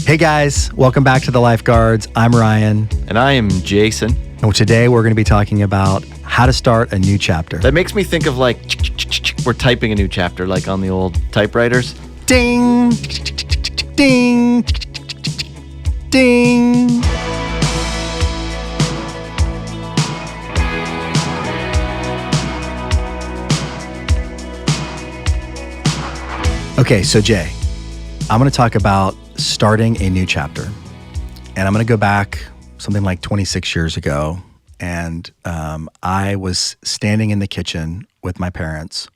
Hey guys, welcome back to the Lifeguards. I'm Ryan. And I am Jason. And today we're going to be talking about how to start a new chapter. That makes me think of like, we're typing a new chapter, like on the old typewriters. Ding, ding, ding. Okay, so Jay, I'm going to talk about starting a new chapter. And I'm going to go back something like 26 years ago. And I was standing in the kitchen with my parents.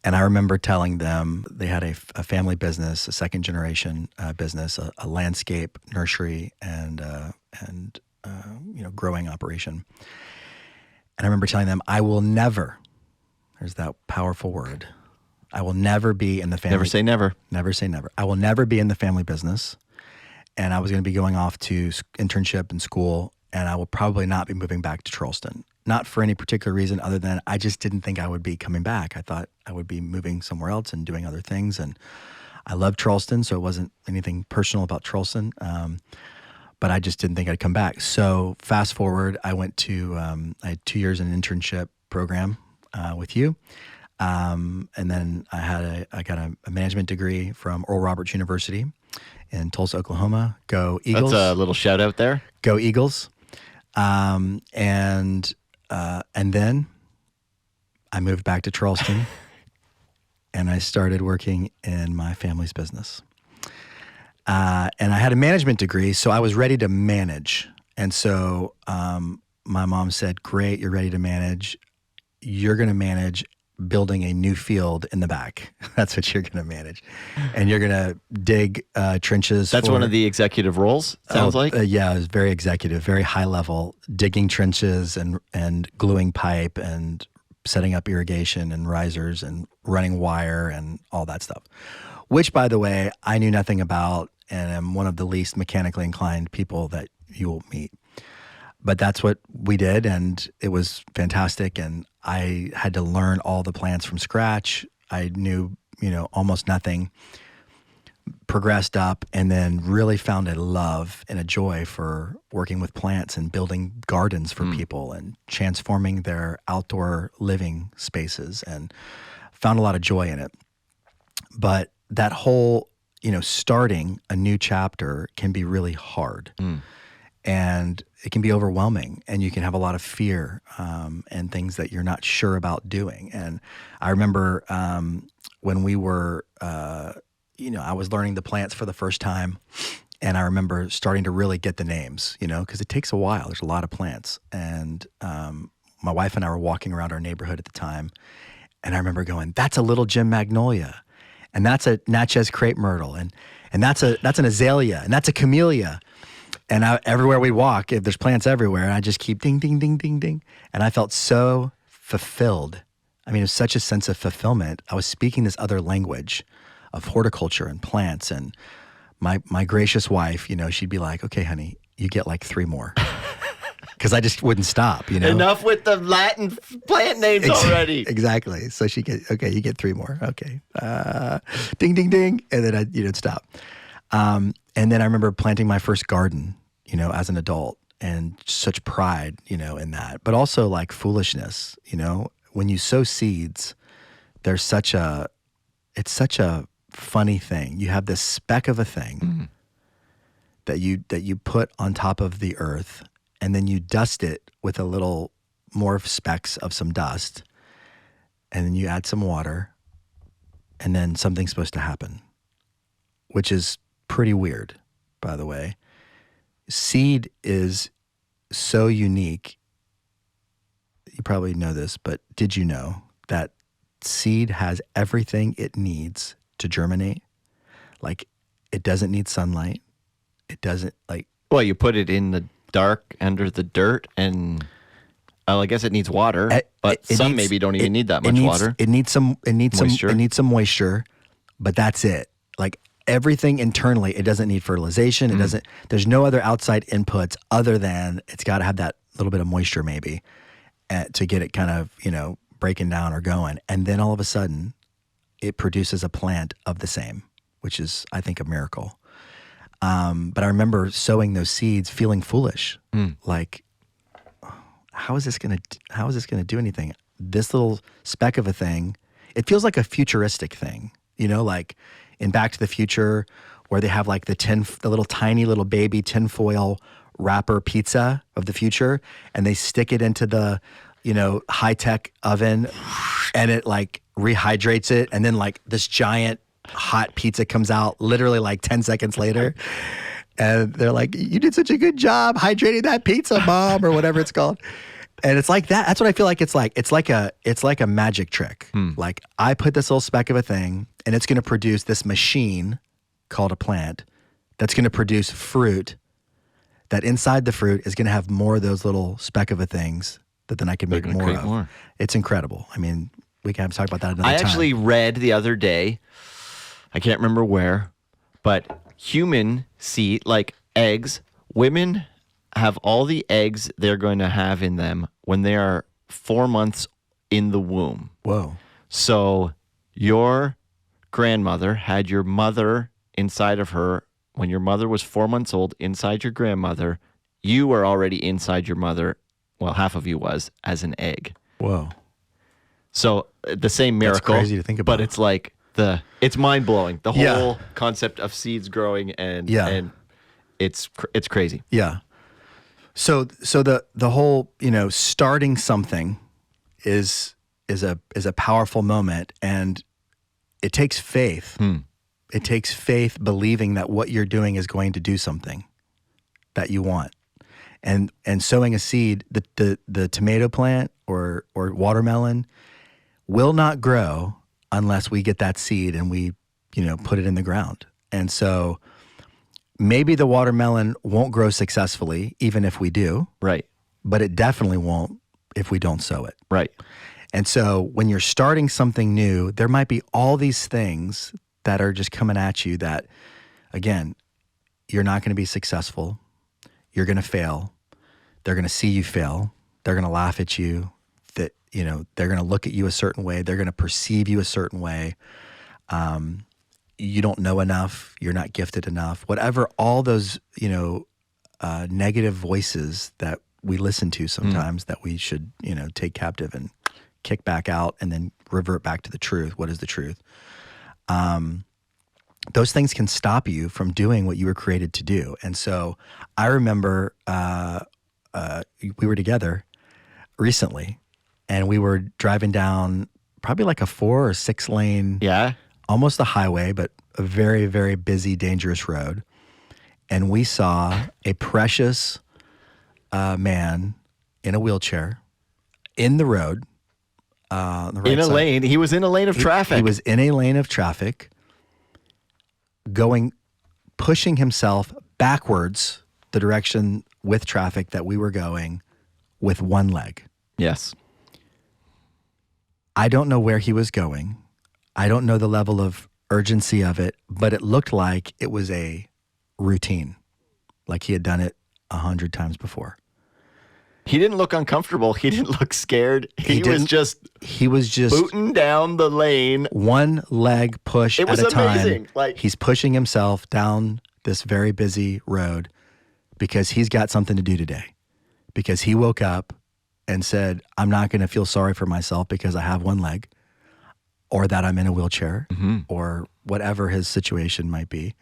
And I remember telling them they had a family business, a second generation business, a landscape nursery and growing operation. And I remember telling them, I will never, there's that powerful word, I will never be in the family. Never say never. Never say never. I will never be in the family business. And I was going to be going off to internship in school, and I will probably not be moving back to Charleston. Not for any particular reason other than I just didn't think I would be coming back. I thought I would be moving somewhere else and doing other things. And I love Charleston, so it wasn't anything personal about Charleston. But I just didn't think I'd come back. So fast forward, I went to, I had 2 years in an internship program with you. And then I got a management degree from Oral Roberts University in Tulsa, Oklahoma. Go Eagles. That's a little shout out there. Go Eagles. And then I moved back to Charleston and I started working in my family's business. And I had a management degree, so I was ready to manage. And so my mom said, great, you're ready to manage. You're going to manage building a new field in the back. That's what you're going to manage. And you're going to dig trenches. That's one of the executive roles, sounds like? Yeah, it was very executive, very high level, digging trenches and gluing pipe and setting up irrigation and risers and running wire and all that stuff. Which, by the way, I knew nothing about and am one of the least mechanically inclined people that you will meet. But that's what we did, and it was fantastic. And I had to learn all the plants from scratch. I knew, almost nothing. Progressed up, and then really found a love and a joy for working with plants and building gardens for people and transforming their outdoor living spaces, and found a lot of joy in it. But that whole, starting a new chapter can be really hard. And it can be overwhelming, and you can have a lot of fear and things that you're not sure about doing. And I remember when we were, I was learning the plants for the first time, and I remember starting to really get the names, because it takes a while. There's a lot of plants. And my wife and I were walking around our neighborhood at the time, and I remember going, that's a little gem magnolia, and that's a Natchez crepe myrtle, and that's an azalea, and that's a camellia. And everywhere we walk, if there's plants everywhere, and I just keep ding, ding, ding, ding, ding. And I felt so fulfilled. I mean, it was such a sense of fulfillment. I was speaking this other language of horticulture and plants. And my gracious wife, she'd be like, okay, honey, you get like 3 more. Because I just wouldn't stop, Enough with the Latin plant names already. Exactly. So you get 3 more. Okay. Ding, ding, ding. And then I'd stop. And then I remember planting my first garden, as an adult, and such pride, in that, but also like foolishness, when you sow seeds, it's such a funny thing. You have this speck of a thing that you put on top of the earth, and then you dust it with a little more specks of some dust, and then you add some water, and then something's supposed to happen, which is pretty weird, by the way. Seed is so unique. You probably know this, but did you know that seed has everything it needs to germinate? Like, it doesn't need sunlight. It doesn't Well, you put it in the dark under the dirt, and I guess it needs water, but some maybe don't even need that much water. It needs some Moisture. It needs some moisture, but that's it. Like, everything internally, it doesn't need fertilization. It doesn't. There's no other outside inputs other than it's got to have that little bit of moisture, maybe, to get it kind of breaking down or going. And then all of a sudden, it produces a plant of the same, which is, I think, a miracle. But I remember sowing those seeds, feeling foolish, like, how is this gonna do anything? This little speck of a thing, it feels like a futuristic thing, like in Back to the Future, where they have like the little tiny little baby tinfoil wrapper pizza of the future, and they stick it into the, high tech oven, and it like rehydrates it, and then like this giant hot pizza comes out literally like 10 seconds later. And they're like, you did such a good job hydrating that pizza, Mom, or whatever it's called. And it's like that. That's what I feel like it's like. It's like a magic trick. Like, I put this little speck of a thing, and it's going to produce this machine called a plant that's going to produce fruit, that inside the fruit is going to have more of those little speck of a things that then I can make more of. More. It's incredible. I mean, we can talk about that another time. I actually read the other day, I can't remember where, but human seed, like eggs, women have all the eggs they're going to have in them when they are 4 months in the womb. Whoa. So your grandmother had your mother inside of her. When your mother was 4 months old, inside your grandmother, you were already inside your mother. Well, half of you was, as an egg. Whoa. So the same miracle. That's crazy to think about. But it's like it's mind blowing. The whole concept of seeds growing and it's crazy. Yeah. So the whole, starting something is a powerful moment, and it takes faith. It takes faith believing that what you're doing is going to do something that you want. And sowing a seed, the tomato plant or watermelon will not grow unless we get that seed and we, put it in the ground. And so maybe the watermelon won't grow successfully, even if we do. Right. But it definitely won't if we don't sow it. Right. And so when you're starting something new, there might be all these things that are just coming at you that, again, you're not going to be successful. You're going to fail. They're going to see you fail. They're going to laugh at you. That, they're going to look at you a certain way. They're going to perceive you a certain way. You don't know enough. You're not gifted enough. Whatever, all those, negative voices that we listen to sometimes that we should, take captive and kick back out and then revert back to the truth. What is the truth? Those things can stop you from doing what you were created to do. And so I remember we were together recently, and we were driving down probably like a 4 or 6 lane, almost a highway, but a very, very busy, dangerous road. And we saw a precious man in a wheelchair in the road. On the right in a side. lane. He was in a lane of traffic. He was in a lane of traffic, pushing himself backwards the direction with traffic that we were going with one leg. Yes. I don't know where he was going. I don't know the level of urgency of it, but it looked like it was a routine, like he had done it 100 times before. He didn't look uncomfortable. He didn't look scared. He was just booting down the lane. One leg push at a time. It was amazing. He's pushing himself down this very busy road because he's got something to do today. Because he woke up and said, I'm not going to feel sorry for myself because I have one leg, or that I'm in a wheelchair, or whatever his situation might be.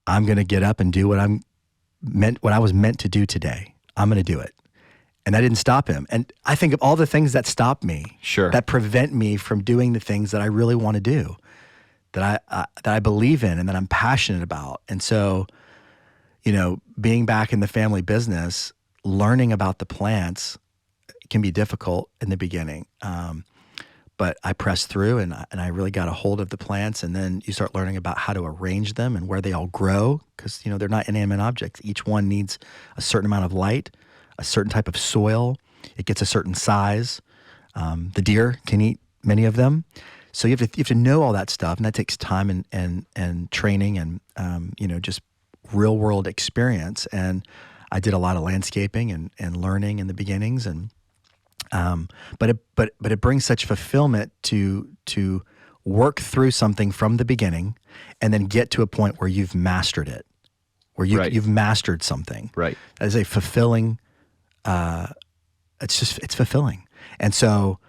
I'm going to get up and do what I was meant to do today. I'm going to do it. And that didn't stop him. And I think of all the things that stop me, that prevent me from doing the things that I really want to do, that I believe in and that I'm passionate about. And so, being back in the family business, learning about the plants can be difficult in the beginning. But I pressed through and I really got a hold of the plants, and then you start learning about how to arrange them and where they all grow, because they're not inanimate objects. Each one needs a certain amount of light, a certain type of soil. It gets a certain size. The deer can eat many of them. So you have to know all that stuff, and that takes time and training and just real world experience. And I did a lot of landscaping and learning in the beginnings, and but it brings such fulfillment to work through something from the beginning, and then get to a point where you've mastered it, where Right. you've mastered something. Right. That is a fulfilling. It's fulfilling, and so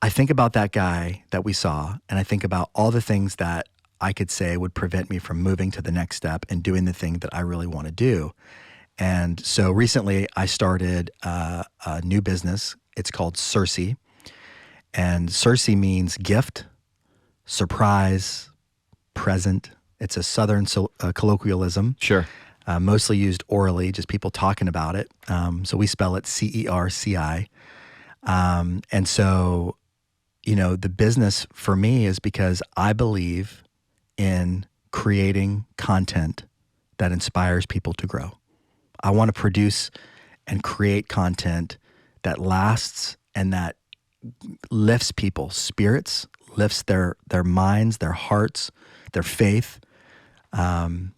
I think about that guy that we saw, and I think about all the things that I could say would prevent me from moving to the next step and doing the thing that I really want to do. And so recently I started a new business. It's called Cerci. And Cerci means gift, surprise, present. It's a Southern colloquialism, Sure. mostly used orally, just people talking about it. So we spell it Cerci. And so, the business for me is because I believe in creating content that inspires people to grow. I want to produce and create content that lasts and that lifts people's spirits, lifts their minds, their hearts, their faith, and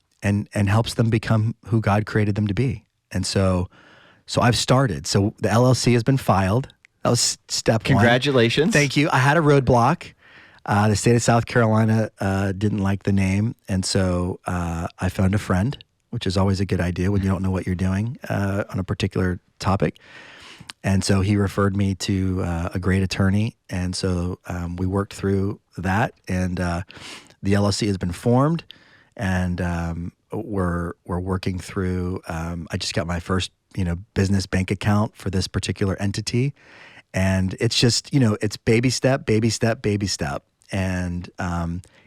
helps them become who God created them to be. And so I've started. So the LLC has been filed. That was step one. Congratulations. Thank you. I had a roadblock. The state of South Carolina didn't like the name, and so I found a friend, which is always a good idea when you don't know what you're doing on a particular topic. And so he referred me to a great attorney, and so we worked through that, and the LLC has been formed, and we're working through. I just got my first business bank account for this particular entity, and it's just it's baby step, baby step, baby step, and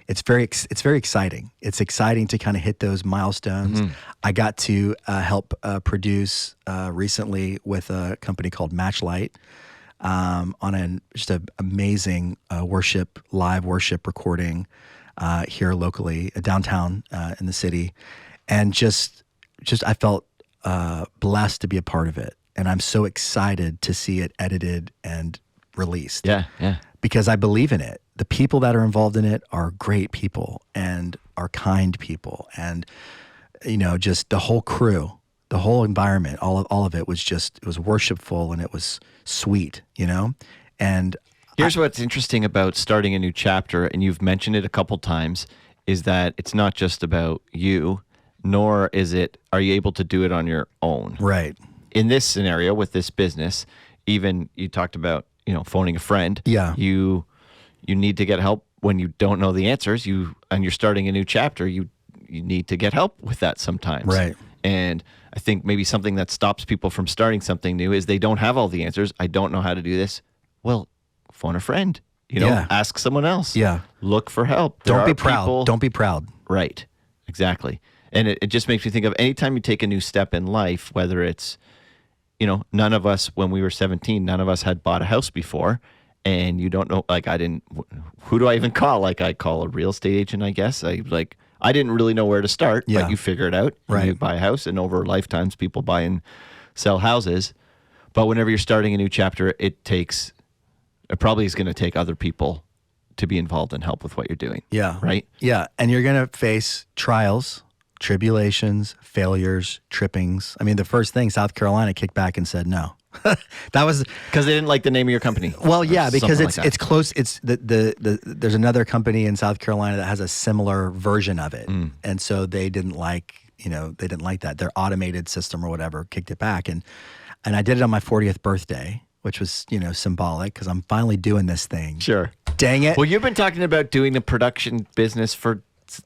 it's very exciting. It's exciting to kind of hit those milestones. Mm-hmm. I got to help produce recently with a company called Matchlight on just an amazing live worship recording here locally, downtown in the city, and just I felt blessed to be a part of it, and I'm so excited to see it edited and released. Yeah. Because I believe in it. The people that are involved in it are great people and are kind people, and just the whole crew, the whole environment, all of it was it was worshipful and it was sweet, And here's what's interesting about starting a new chapter, and you've mentioned it a couple times, is that it's not just about you, nor are you able to do it on your own. Right. In this scenario with this business, even you talked about phoning a friend. Yeah. You need to get help when you don't know the answers. And you're starting a new chapter. You need to get help with that sometimes. Right. And I think maybe something that stops people from starting something new is they don't have all the answers. I don't know how to do this. Well, phone a friend. Ask someone else. Yeah. Look for help. Don't be proud. Don't be proud. Right. Exactly. And it just makes me think of anytime you take a new step in life, whether it's none of us, when we were 17, none of us had bought a house before, and you don't know, who do I even call? Like, I call a real estate agent, I guess. I didn't really know where to start, Yeah. but you figure it out. Right. You buy a house, and over lifetimes, people buy and sell houses. But whenever you're starting a new chapter, it probably is going to take other people to be involved and help with what you're doing. Yeah. Right? Yeah. And you're going to face trials, tribulations, failures, trippings. I mean, the first thing, South Carolina kicked back and said no. That was because they didn't like the name of your company. Well, yeah, because Something it's close. It's there's another company in South Carolina that has a similar version of it, and so they didn't like that. Their automated system or whatever kicked it back, and I did it on my 40th birthday, which was symbolic because I'm finally doing this thing. Sure. Dang it. Well, you've been talking about doing the production business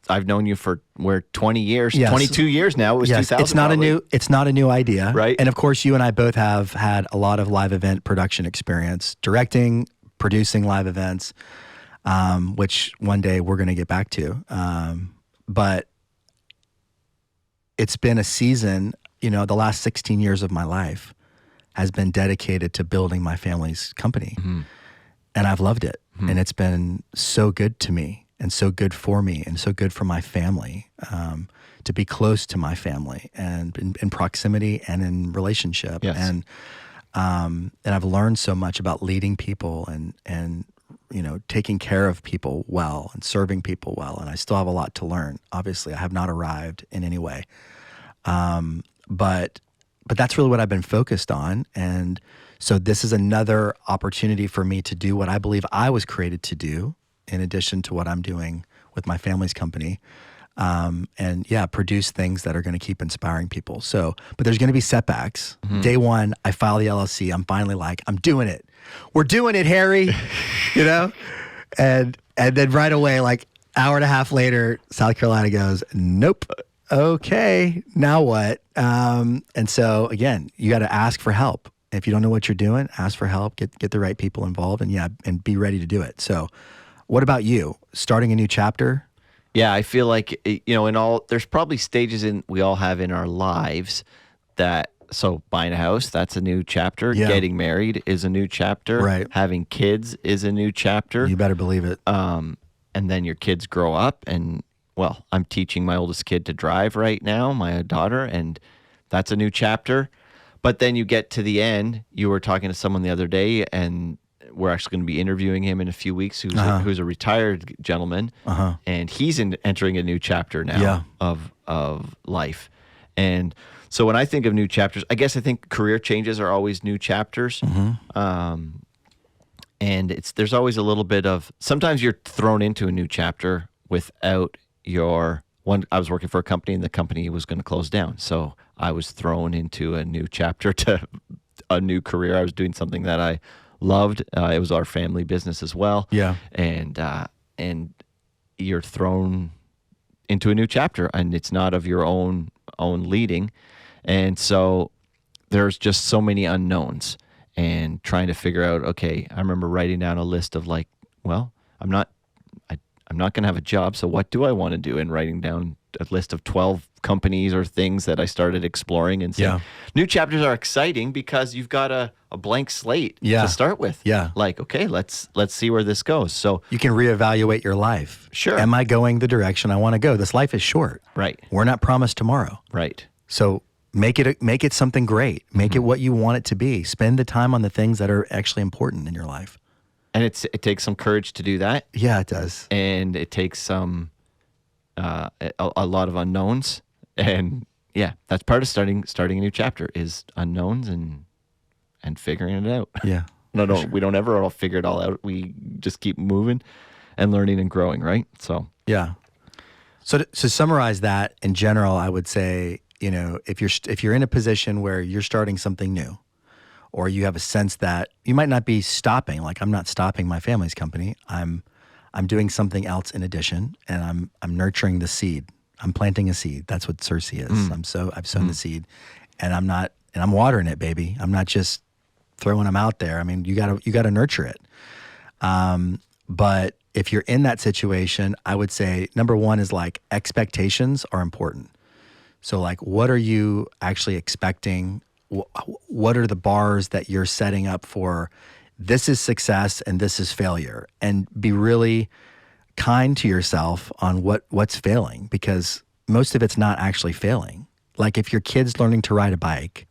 I've known you for 20 years, Yes. 22 years now. It was 2000. It's not a new idea. Right. And of course, you and I both have had a lot of live event production experience, directing, producing live events, which one day we're going to get back to. But it's been a season, the last 16 years of my life has been dedicated to building my family's company. Mm-hmm. And I've loved it. Mm-hmm. And it's been so good to me. And so good for me, and so good for my family, to be close to my family, and in proximity and in relationship. Yes. And I've learned so much about leading people and taking care of people well and serving people well. And I still have a lot to learn. Obviously, I have not arrived in any way, but that's really what I've been focused on. And so this is another opportunity for me to do what I believe I was created to do. in addition to what I'm doing with my family's company. And yeah, produce things that are going to keep inspiring people. So, but there's going to be setbacks. Day one, I file the LLC. I'm finally like, I'm doing it. We're doing it, Harry. You know, and then right away, like hour and a half later, South Carolina goes, nope. Okay, now what? And so again, you got to ask for help. If you don't know what you're doing, ask for help. Get the right people involved, and be ready to do it. So, what about you? Starting a new chapter? Yeah, I feel like there's probably stages we all have in our lives that. So buying a house, that's a new chapter. Yeah. Getting married is a new chapter. Right. Having kids is a new chapter. You better believe it. And then your kids grow up, and well, I'm teaching my oldest kid to drive right now, my daughter, and that's a new chapter. But then you get to the end. You were talking to someone the other day, and we're actually going to be interviewing him in a few weeks, who's a retired gentleman, and he's entering a new chapter now of life. And so when I think of new chapters, I guess I think career changes are always new chapters. And there's always a little bit of, sometimes you're thrown into a new chapter without I was working for a company, and the company was going to close down. So I was thrown into a new chapter, to a new career. I was doing something that I loved. It was our family business as well. Yeah. And you're thrown into a new chapter, and it's not of your own leading. And so there's just so many unknowns, and trying to figure out, okay, I remember writing down a list of like, well, I'm not going to have a job. So what do I want to do? And writing down a list of 12 companies or things that I started exploring, and saying, new chapters are exciting because you've got a blank slate to start with. Yeah. Like, okay, let's see where this goes. So you can reevaluate your life. Sure. Am I going the direction I want to go? This life is short. Right. We're not promised tomorrow. Right. So make it something great. Make it what you want it to be. Spend the time on the things that are actually important in your life. And it takes some courage to do that. Yeah, it does. And it takes some a lot of unknowns. And yeah, that's part of starting a new chapter, is unknowns and figuring it out. Yeah. No, sure. We don't ever all figure it all out. We just keep moving and learning and growing, right? So yeah. So to summarize that in general, I would say, if you're in a position where you're starting something new, or you have a sense that you might not be stopping, like I'm not stopping my family's company. I'm doing something else in addition, and I'm nurturing the seed. I'm planting a seed. That's what Cerci is. I've sown the seed, and I'm watering it, baby. I'm not just throwing them out there. I mean, you gotta nurture it. But if you're in that situation, I would say number one is like expectations are important. So like, what are you actually expecting? What are the bars that you're setting up for? This is success and this is failure, and be really kind to yourself on what's failing, because most of it's not actually failing. Like if your kid's learning to ride a bike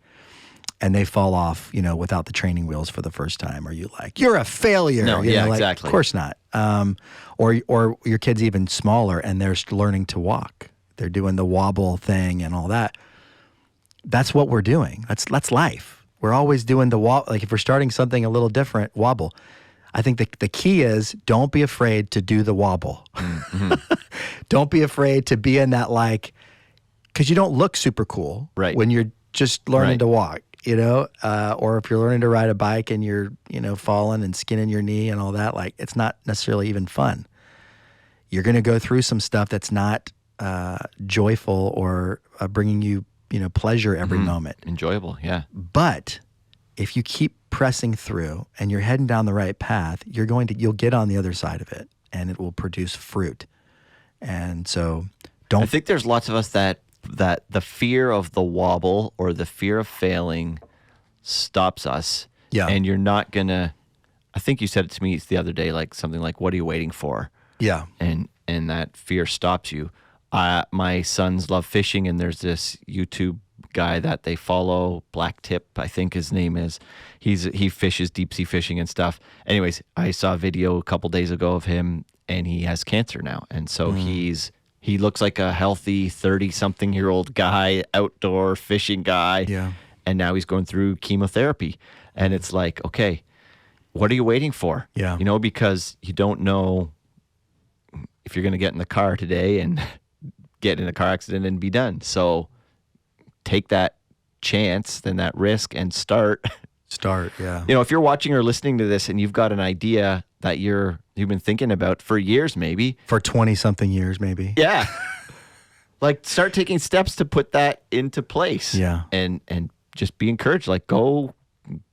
and they fall off, without the training wheels for the first time, are you like, you're a failure? No, exactly. Of course not. Or your kid's even smaller and they're learning to walk. They're doing the wobble thing and all that. That's what we're doing. That's life. We're always doing the wobble. Like if we're starting something a little different, wobble. I think the key is don't be afraid to do the wobble. Don't be afraid to be in that, like, because you don't look super cool when you're just learning to walk, or if you're learning to ride a bike and you're, falling and skinning your knee and all that, like it's not necessarily even fun. You're going to go through some stuff that's not joyful or bringing you, pleasure every moment. Enjoyable, yeah. But if you keep pressing through and you're heading down the right path, you'll get on the other side of it, and it will produce fruit. And so I think there's lots of us that the fear of the wobble or the fear of failing stops us. Yeah. And you're not gonna, I think you said it to me the other day, like something like, what are you waiting for? Yeah. And that fear stops you. My sons love fishing, and there's this YouTube guy that they follow, Black Tip, I think his name is. He fishes deep sea fishing and stuff. Anyways, I saw a video a couple days ago of him, and he has cancer now. And so he looks like a healthy 30-something-year-old guy, outdoor fishing guy. Yeah. And now he's going through chemotherapy. And it's like, okay, what are you waiting for? Yeah. Because you don't know if you're going to get in the car today and get in a car accident and be done. So take that chance, then that risk, and start. Start, yeah. If you're watching or listening to this and you've got an idea that you've been thinking about for years, maybe. For 20-something years, maybe. Yeah. Like, start taking steps to put that into place. Yeah. And just be encouraged. Like, go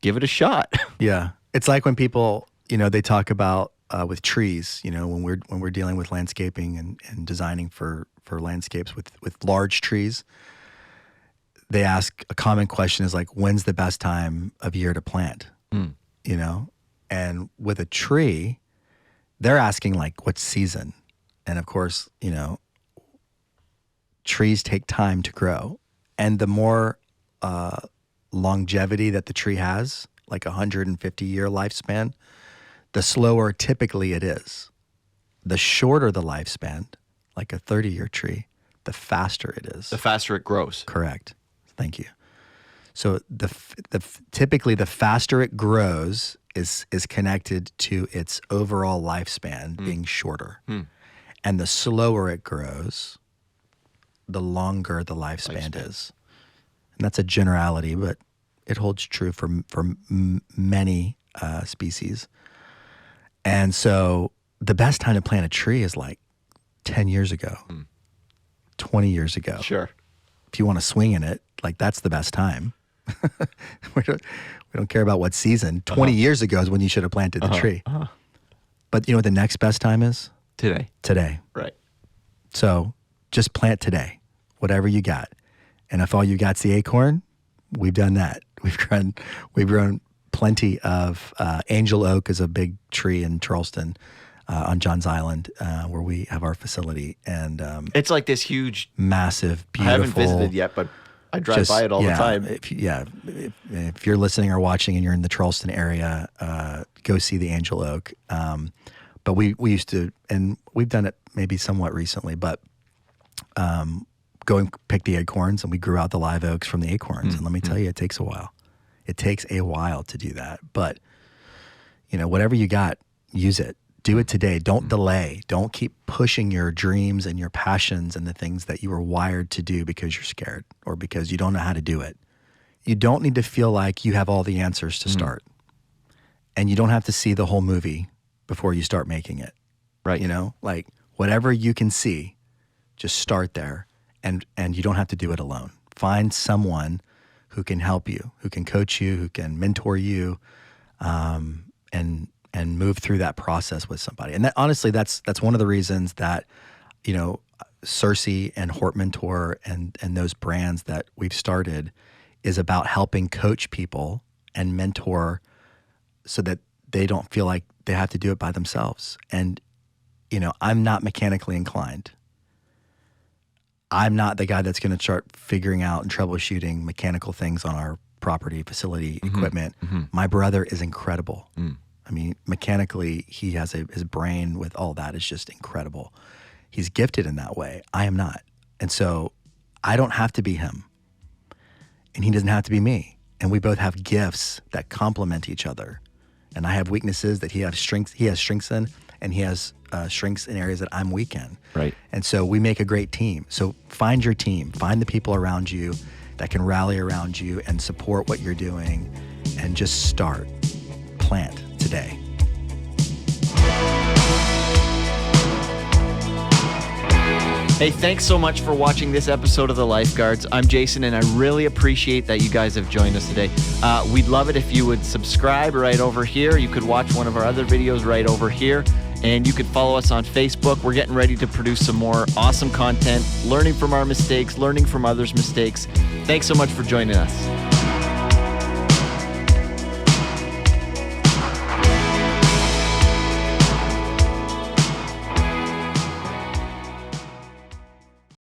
give it a shot. Yeah. It's like when people, they talk about with trees, when we're dealing with landscaping and designing for landscapes with large trees, they ask a common question is like, when's the best time of year to plant? And with a tree, they're asking like, what season? And of course, trees take time to grow. And the more longevity that the tree has, like 150-year lifespan, the slower typically it is. The shorter the lifespan, like a 30-year tree, the faster it is. The faster it grows. Correct. Thank you. So typically the faster it grows is connected to its overall lifespan being shorter. And the slower it grows, the longer the lifespan is. And that's a generality, but it holds true for many species. And so the best time to plant a tree is like 10 years ago, 20 years ago. Sure. If you want to swing in it, like that's the best time. we don't care about what season. 20 years ago is when you should have planted the tree. But you know what the next best time is? Today. Today. Right. So just plant today, whatever you got. And if all you got's the acorn, we've done that. We've grown plenty of angel oak is a big tree in Charleston on Johns Island where we have our facility. And it's like this huge, massive, beautiful. I haven't visited yet, but I drive by it all the time. If you're listening or watching and you're in the Charleston area, go see the angel oak. But we used to, and we've done it maybe somewhat recently, but go and pick the acorns, and we grew out the live oaks from the acorns. And let me tell you, it takes a while. It takes a while to do that. But, whatever you got, use it. Do it today. Don't delay. Don't keep pushing your dreams and your passions and the things that you were wired to do because you're scared or because you don't know how to do it. You don't need to feel like you have all the answers to start. And you don't have to see the whole movie before you start making it. Right. Like whatever you can see, just start there. And you don't have to do it alone. Find someone who can help you, who can coach you, who can mentor you, and move through that process with somebody. And that, honestly, that's one of the reasons that, Cerci and Hort Mentor and those brands that we've started is about helping coach people and mentor so that they don't feel like they have to do it by themselves. And, I'm not mechanically inclined. I'm not the guy that's going to start figuring out and troubleshooting mechanical things on our property, facility, equipment. My brother is incredible. I mean, mechanically, he has his brain with all that is just incredible. He's gifted in that way. I am not. And so I don't have to be him. And he doesn't have to be me. And we both have gifts that complement each other. And I have weaknesses that he has strengths in, and he has strengths in areas that I'm weak in. Right. And so we make a great team. So find your team. Find the people around you that can rally around you and support what you're doing, and just start. Plant today. Hey, thanks so much for watching this episode of The Lifeguards. I'm Jason, and I really appreciate that you guys have joined us today. We'd love it if you would subscribe right over here. You could watch one of our other videos right over here, and you could follow us on Facebook. We're getting ready to produce some more awesome content, learning from our mistakes, learning from others' mistakes. Thanks so much for joining us.